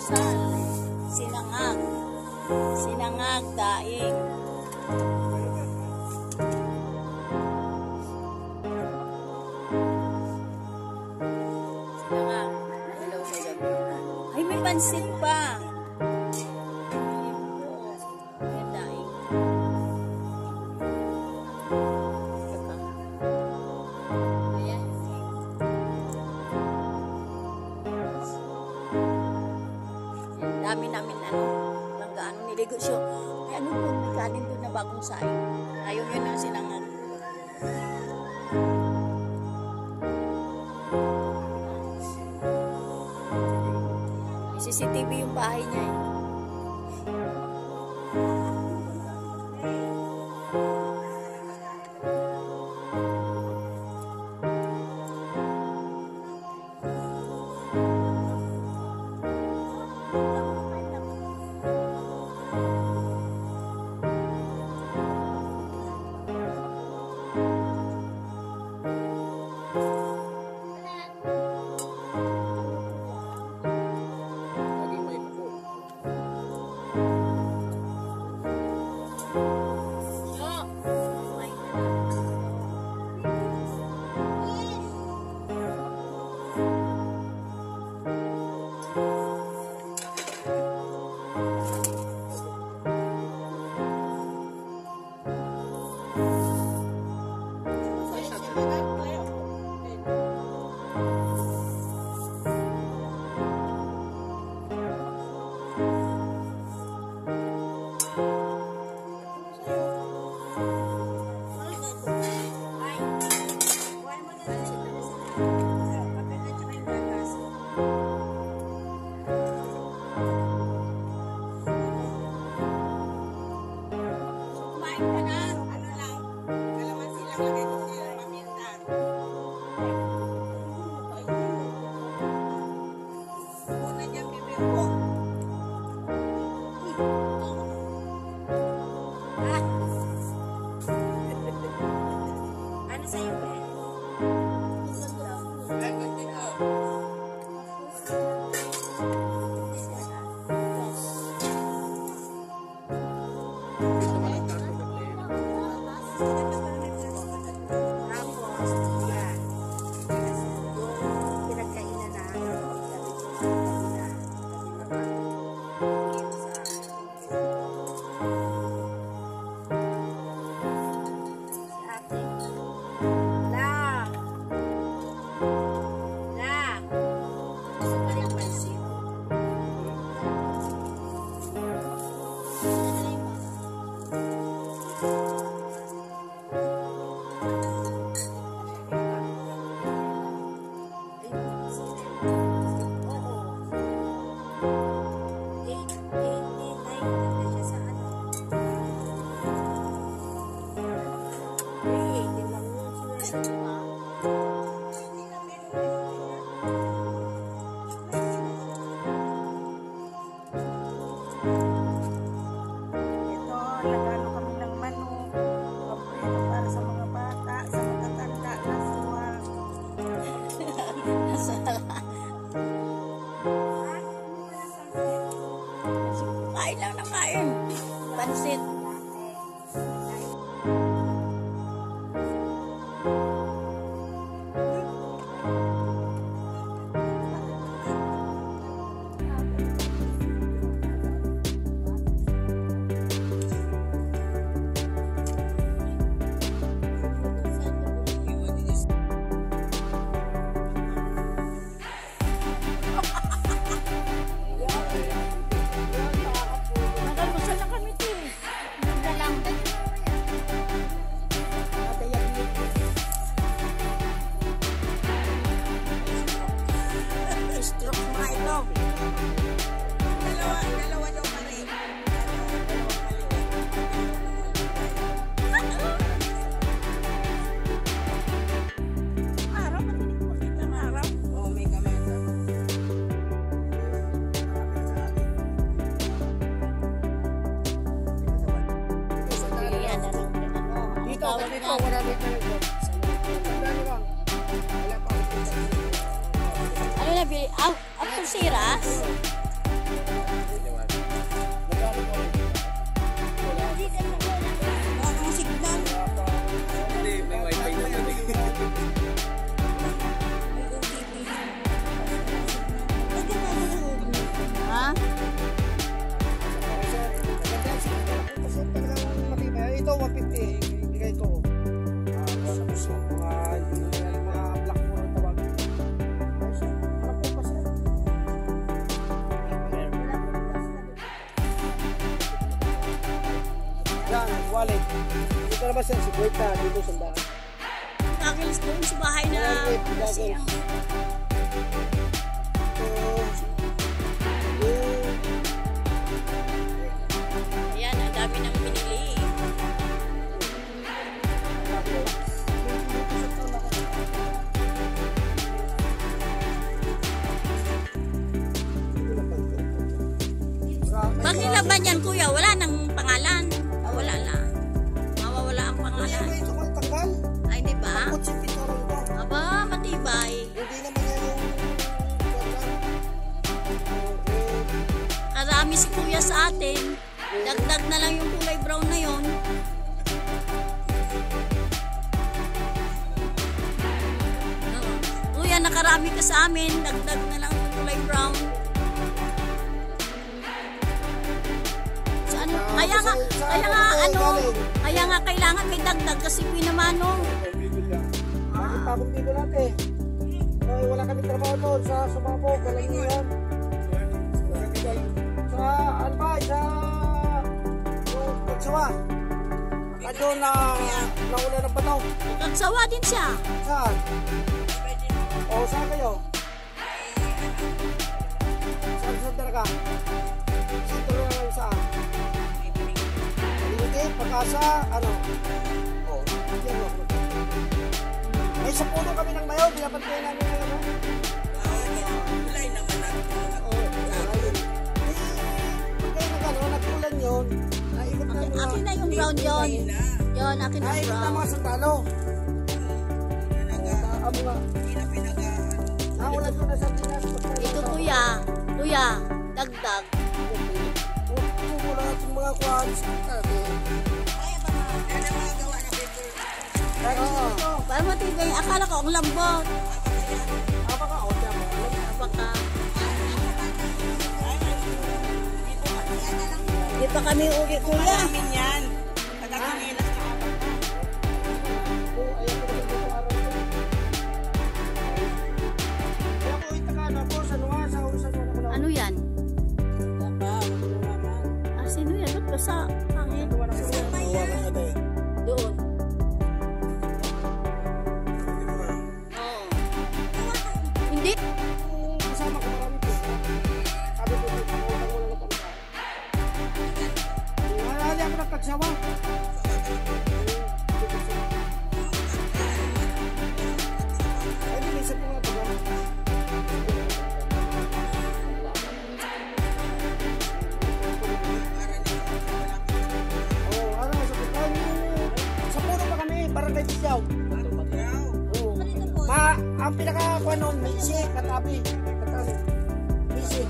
almusal. Sinangag. Sinangag, daing. Sinangag. Ay, may pansit pa. Ayan, daing. Ayan. Dami namin langgaan. Niligo siya. Ay, ano po, may kanin doon na bagong saing. Ayaw yun ang sinangan. May CCTV yung bahay niya eh. Ano sa'yo ba? Kain lang na kain. Pansit. Ano na, apple siras? wallet. Dito naman siya, 50, dito sandaan. Goggles doon sa bahay na kasi ang ayan, ang dami nang binili. Pag nilaban yan, kuya, wala nang pangalan. Wala na. Mawawala ang pangalan. Ay, di ba? Aba, matibay. Karami si kuya sa atin. Dagdag na lang yung kulay brown na yon. Kuya, nakarami ka sa amin. Dagdag na lang yung kulay brown. Kaya nga kailangan may dagdag kasi pinamano. Tapong dito natin. Wala kami trabaho doon sa Sumabog, Galangihan. Sa Albay, sa Pagsawa. Doon na naula ng bato. Pagsawa din siya. Saan? O, saan kayo? Saan ka? Sito na lang saan? Pagkasa, ano? O, yan o. May sa puno kami ng mayo, binabantayan namin ng ano. Kulay naman natin. Pag kayo nagkulan yun, naikot na mga... Akin na yung brown yun. Yun, akin na naikot brown. na mga sandalo. Amo nga. Naulan ko na sa Pinas. Ito kuya, kuya, dagdag. Wala itong mga kwans. Para matibay, akala ko ang lambot. Apa ka? O, diyan mo. Apa ka? Di pa kami uwi, kuya. Amin yan. Pagkakamilas na ako. Oo, ayaw ko na dito araw ko. Kaya ko itakana po sa nuha, sa usan mo na. Ano yan? Sino yan? Ba't basa? Pangit. Doon. Oo. Hindi. Kasama ko marami po. Sabi ko dito, utang wala na pangkain. Nalali ako ng kagsawa. Ay, di may isa po nga ba? Barangay Tisyaw. Ang pinaka-kuha noon, Misi, Katabi. Misi.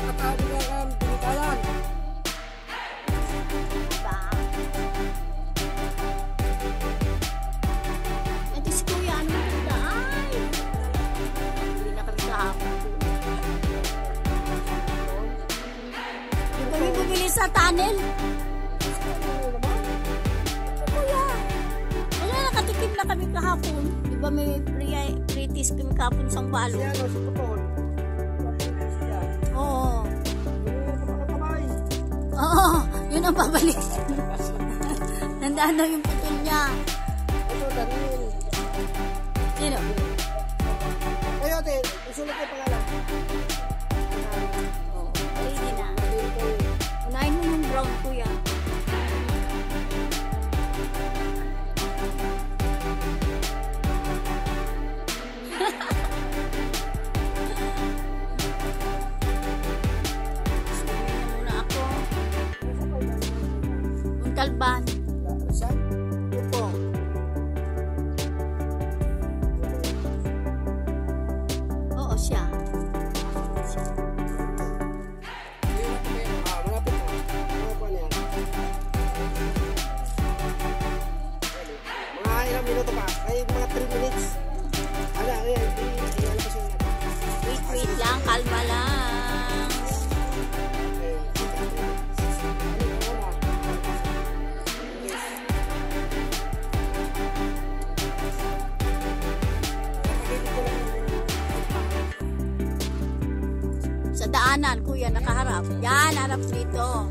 Katabi na ang pinikayan. Ito si kuya, ano yung daan? Hindi na kami kahapon. Kami bumili sa tunnel. Kuya, wala, nakatikim na kami kahapon. Di ba may pre-taste kami kahapon sa balo? Siya, no, si Putol. Oo. Kamay. Oo, yun ang babalik. Nandaan na yung putol niya. Ito, Daniel. Sino? Kayo, ate, isulat yung pangalan. Ready na. Unahin mo yung brown, kuya. Sumihin muna ako. Untalban. Saan? Ito. Oo, siya. Mga ilang minuto pa. Ay, mga 3 minutes. Ano, ayan. Ayan kasi natin. Wait lang, kalma lang. daanan, kuya, nakaharap. Yan, harap dito.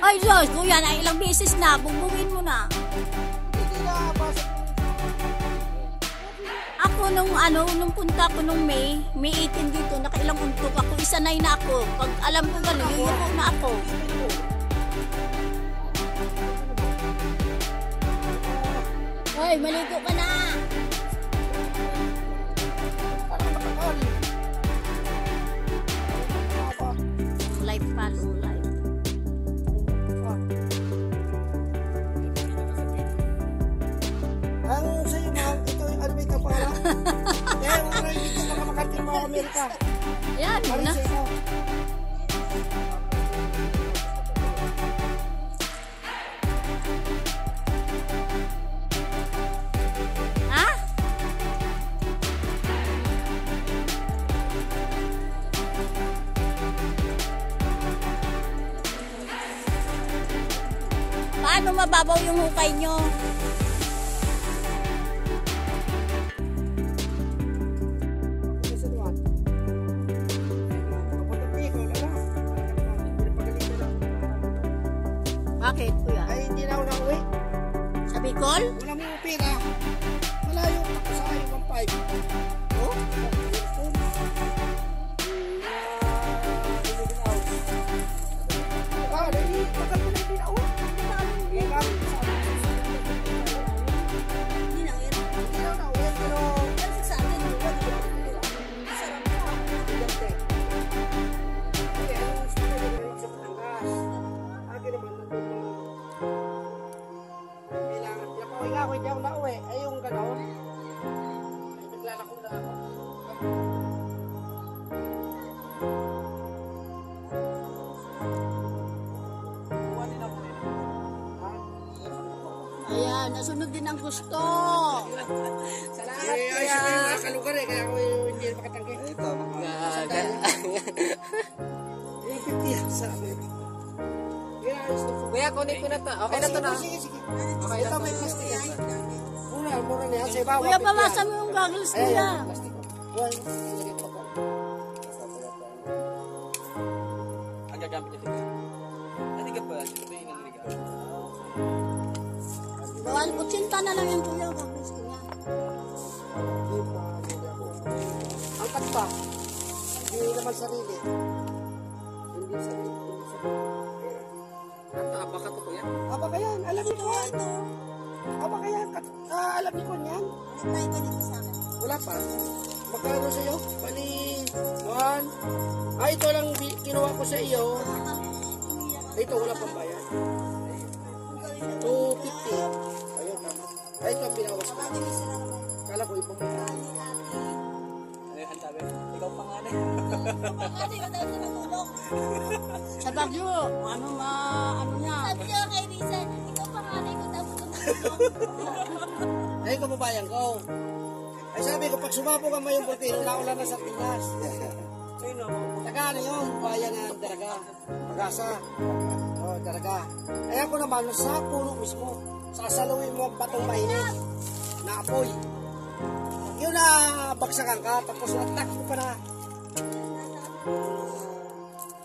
Ay, Diyos, kuya, na ilang beses na. Bumbungin mo na. Hindi na, pasok. Ako nung punta ko nung May 18 dito, nakailang untok ako. Isanay na ako. Pag alam ko gano'n, yuyuko na ako. Hoy, maligo ka na. Parang matagal. Life follow life. Ang sa'yo, ma'am, ito yung ano may kapala. Eh, wala yung dito na makakarting mga Amerika. Yan, na. Maris ito. Ha? Paano mababaw yung hukay nyo? Kasi naman. Kapag napikol, ano? Pinapagaling ka lang. Bakit, kuya? Ay, hindi na ako nauwi. Sa Bicol? Wala mo yung pera. Malayo ako sa ayaw ng 5. Oh? Hindi ako nauwi. Ay, yung gano'n. Ay, naglalako na ako. Ayan, nasunod din ang gusto. Salamat, kuya. Ay, siya yung nakalugar eh. Kaya ako hindi makatanggi. Ito, mga... Yung 50 yan sa akin. Kuya, kunin ko na to. Okay na to na. Sige, sige. Okay, ito may plastic yan. Mura na yan. Sa iba, Kuya, bawasan mo yung goggles nila. plastic ko. Well, ilagay ko pa. Ang gagamit niya dito. Naliga pa. Ito ba yung naliga? Bawal, 80 na lang yung kuya, goggles ko yan. Angkat pa. Hindi naman sarili. Hindi sarili. Apa ka to, kuya? Apa kaya? Alam niyo ko ito. Apa kaya? Alam niyo ko niyan? Tayo ka dito sa akin. Wala pa. Magkano sa iyo? Bali, 1. Ah, ito lang kinuha ko sa iyo. Ito, wala pang bayad. 250. Ayun na. Ay, ito ang binawas ko. Kala ko ibang bayad. Ano yung hantabi? Ikaw pa nga na. Sa Baguio, ano niya? Sabi niya kay Risa, ikaw panganay ko dapat tumutulong. Ay, kababayan ko. Ay, sabi ko, pag sumapo ka mayong puti, wala na sa Pinas. Taga ano yun? Bayan ng Daraga. Pag-asa. Oo, Daraga. Ay, ako naman, sa puno mismo. Sasaluin mo ang batong mainit na apoy. Yun na, bagsakan ka, tapos natak ko pa na.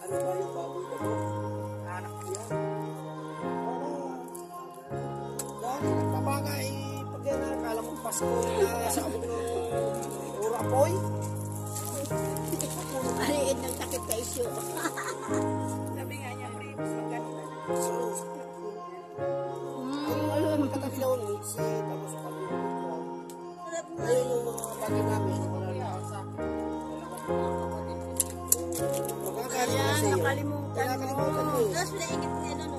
Ano ba yung baboy ko? Anak ko yan. Dahil nagpabaga eh, pag yan nakakala mo Pasko na sa abot ng puro apoy. Maliit ng takip ka isyo. Sabi nga niya, Primus, magkano. Ang magkatabi daw ng mixi, tapos pag-ibig ko. Ayun yung mga bagay namin, wala na sa akin. Ayan, nakalimutan Nakalimutan mo. mo. Tapos naingit niya na, no?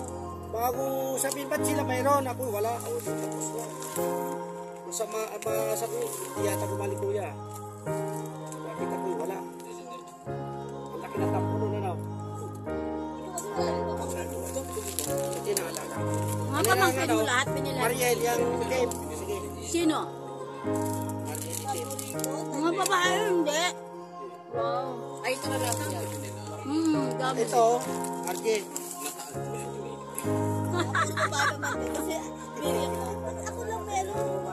Bago sabihin, ba't sila mayroon? Ako wala. Ako tapos na. Masama, sabi ko, hindi yata bumalik kuya. Nakita ko wala. Ang laki na tampuno na daw. Hindi naalala. Mga pamangkin mo lahat, pinila. Mariel, yung game. Sige. Sino? Mariel, game. Mga babae, hindi. Wow. Ay, ito na lang niya. Gabi. Ito, Arjen. Ako lang meron.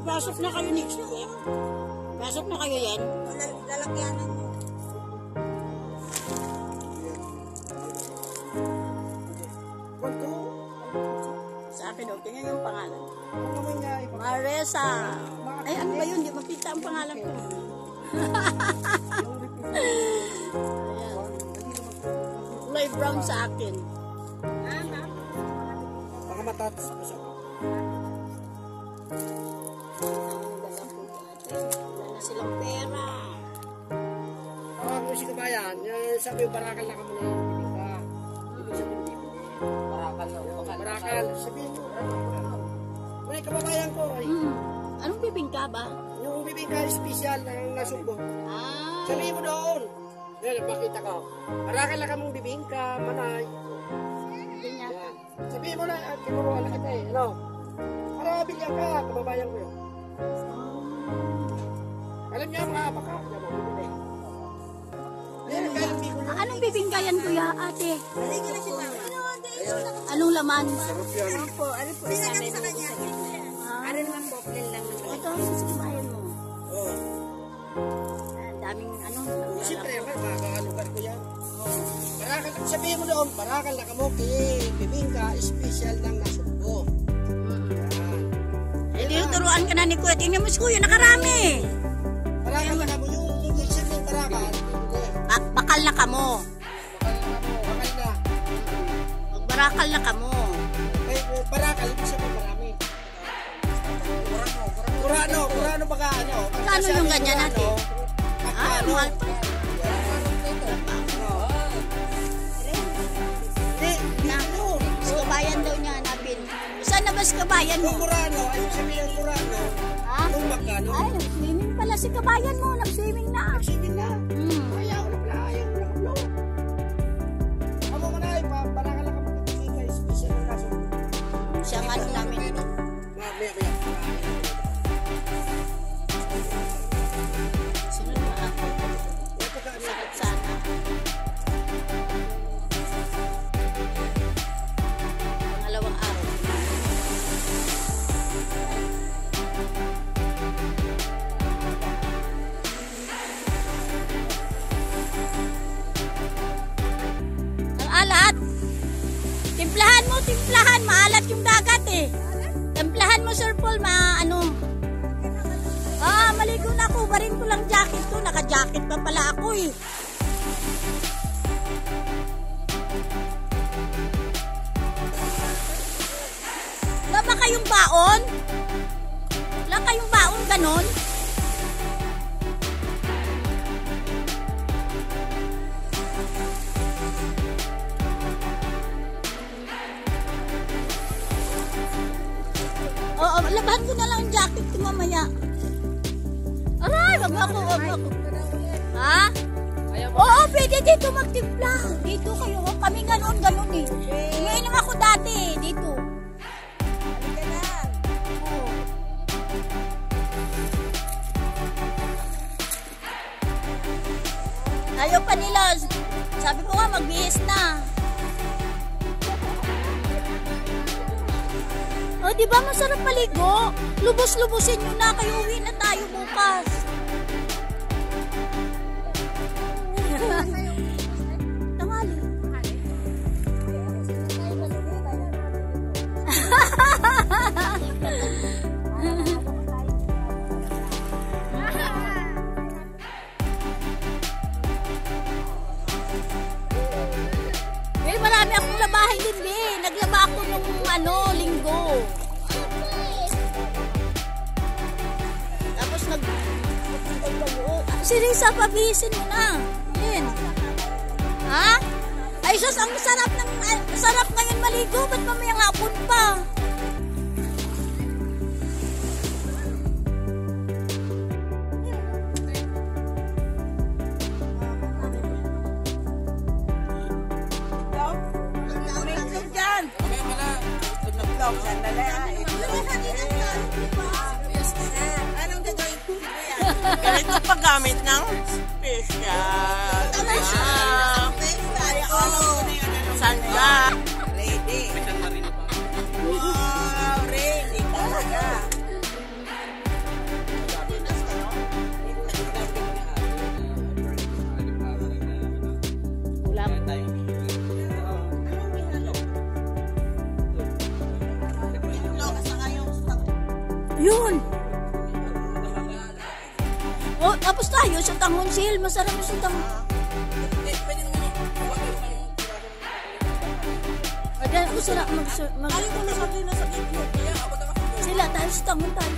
Pasok na kayo next week. Pasok na kayo yan. Lalagyanan mo. Sa akin, tingnan yung pangalan. Maresa. Ay, ano ba yun? Di makita ang pangalan ko. Kulay brown sa akin. Baka matatas ko siya. Wala na silang pera. Kung si kabayan, sabi yung barakal na kamo na yung bibingka. Barakal na. Barakal, sabihin mo. May kababayan ko. Anong bibingka ba? Yung bibingka special ng nasugbo. Sabihin mo doon. Yan, makita ko. Barakal na kamong bibingka, manay. Ganyan. Yan. Sabihin mo na, tinuruan na kita eh. Ano? Para bilyan ka, kababayan ko yun. Alam niya mga apaka. Yan mo, bibili. Anong bibingkayan kuya, ate? Anong laman? Sarap yan. Ano po sa amin? Ano naman po, plan lang naman. Ito, sa kabayan mo. Oo. Daming ano. Siyempre, makakalugar ko yan. Barakal, sabihin mo doon, barakal na kamo, bibingka, special ng nasugbo. Hindi turuan ka na ni kuya. Tingnan mo si kuya, nakarami. Barakal na kamo, yung injection ng barakal. Bakal na kamo. Bakal na. Magbarakal na kamo. Barakal, ibig sabihin marami. Kurano baka ano. Magkano yung ganyan natin? Mahal pa. Sa kabayan daw niya hanapin. Saan na ba sa kabayan mo? Yung kurano, ayun sabihin kurano. Ha? Yung magkano. Ay, nag-swimming pala si kabayan mo. Nag-swimming na. Nag-swimming na. Kaya wala pala, ayaw wala pala. Amo mo na, barakal na kamo, bibingka, special ng nasugbo. Siya nga namin. Maya. Sunod na ako. Sarap sana. Pangalawang araw. Ang alat. Timplahan mo, timplahan. Maalat yung dagat eh. Timplahan mo, Sir Paul, maligo na ako. Barin ko lang jacket ko. Naka-jacket pa pala ako eh. Wala ba kayong baon? Wala kayong baon ganon? Oo, labahan ko na lang ang jacket ko mamaya. Aray, wag ako. Ha? Oo, pwede dito magtimpla. Dito kayo, kami ganon eh. Ngayon ako dati, dito. Halika na. Oo. Ayaw pa nila. Sabi ko nga, magbihis na. Oh, di ba masarap maligo? Lubos-lubusin nyo na. Kayo uwi na tayo bukas. Tangali. Marami akong labahin din eh. Naglaba ako nung linggo. Tapos si Risa, pabihisin mo na. Yan. Ha? Ay, sus, ang sarap ngayon maligo. Ba't mamayang hapon pa? Ganito paggamit ng special. Sanda. Ready. Wow, ready talaga. Yun. Oh, tapos tayo sa Tanghon Sil. Masarap sa Tanghon. Ada ko sila Sila tayo sa Tanghon tayo.